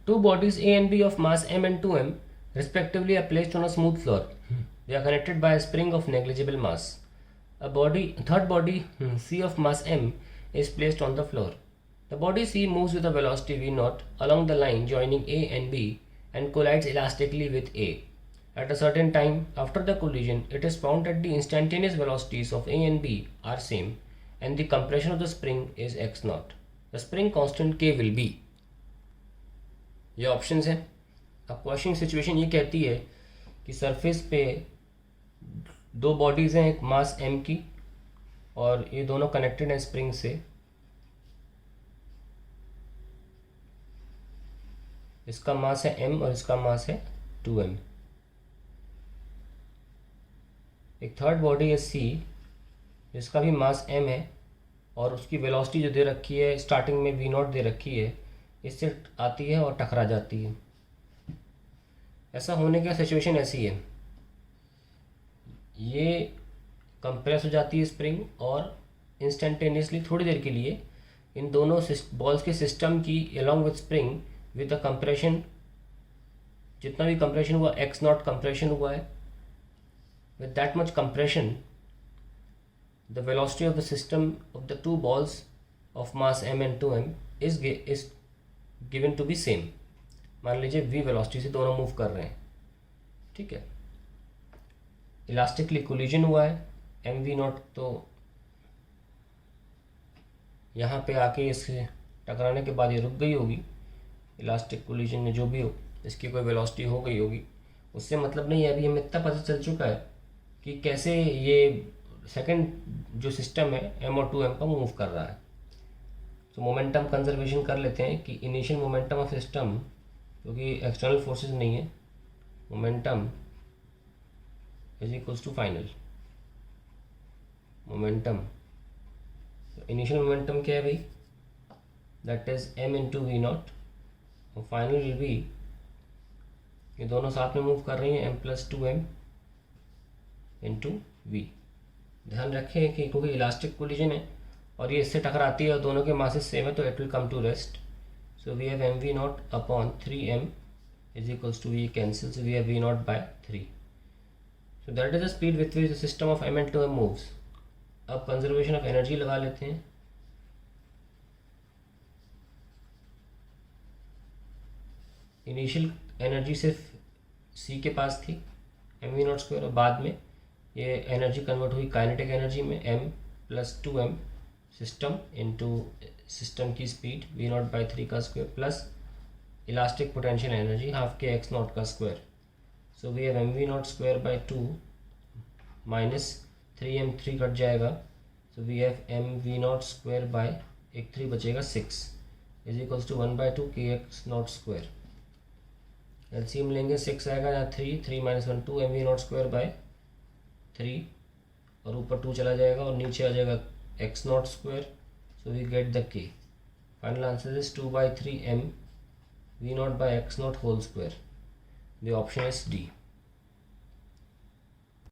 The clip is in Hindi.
Two bodies A and B of mass m and 2m respectively are placed on a smooth floor. They are connected by a spring of negligible mass. Third body C of mass m is placed on the floor. The body C moves with a velocity v0 along the line joining A and B and collides elastically with A. At a certain time after the collision, it is found that the instantaneous velocities of A and B are same and the compression of the spring is x0. The spring constant K will be. ये ऑप्शंस हैं. अब क्वेश्चन सिचुएशन ये कहती है कि सरफेस पे दो बॉडीज़ हैं, एक मास m की और ये दोनों कनेक्टेड हैं स्प्रिंग से. इसका मास है m और इसका मास है 2m. एक थर्ड बॉडी है c जिसका भी मास m है और उसकी वेलोसिटी जो दे रखी है स्टार्टिंग में v0 दे रखी है, इससे आती है और टकरा जाती है. ऐसा होने का सिचुएशन ऐसी है, ये कंप्रेस हो जाती है स्प्रिंग और इंस्टेंटेनियसली थोड़ी देर के लिए इन दोनों बॉल्स के सिस्टम की along with spring with the compression, जितना भी कंप्रेशन हुआ x0 कंप्रेशन हुआ है, with that much compression the velocity of the system of the two balls of mass m and 2m is given to be same. मान लीजिए v वेलोसिटी से दोनों मूव कर रहे हैं, ठीक है. इलास्टिकली कोलिजन हुआ है एम वी नॉट, तो यहाँ पे आके इससे टकराने के बाद ये रुक गई होगी. इलास्टिक कोलिजन में जो भी हो इसकी कोई वेलोसिटी हो गई होगी. उससे मतलब नहीं है, अभी हमें इतना पता चल चुका है कि कैसे ये सेकंड जो सिस्टम है m और 2m का मूव कर रहा है. तो मोमेंटम कंजर्वेशन कर लेते हैं कि इनिशियल मोमेंटम ऑफ सिस्टम, क्योंकि एक्सटर्नल फोर्सेस नहीं है, momentum is equals to final momentum. Initial momentum क्या है भाई, that is m into V not और फाइनल विल बी, ये दोनों साथ में मूव कर रही हैं m plus 2m into we. ध्यान रखें कि क्योंकि इलास्टिक कोलिजन है और ये इससे टकराती है और दोनों के मासेस सेम है, तो it will come to rest. So we have M we not upon 3m is equals to V cancel, so we have V not by 3. So that is the speed with which the system of m and 2m moves. अब कंजर्वेशन ऑफ एनर्जी लगा लेते हैं. इनिशियल एनर्जी सिर्फ c के पास थी एम वी नॉट स्क्वायर, और बाद में ये एनर्जी कन्वर्ट हुई काइनेटिक एनर्जी में m plus 2m system into system की स्पीड वी नॉट बाई 3 का square plus elastic potential energy half के x नॉट का square. So we have M we not square by 2 minus 3m, 3 cut जाएगा. So we have M we not square by एक 3 बचेगा 6 इज इक्वल्स टू 1/2 के x नॉट स्क्वायर. एलसीएम लेंगे 6 आएगा, यहाँ 3 माइनस 1 2 M we not square by 3 और ऊपर 2 चला जाएगा और नीचे आ जाएगा x not square. So we get the k. Final answer is 2/3 m V not by x not whole square. The option is D.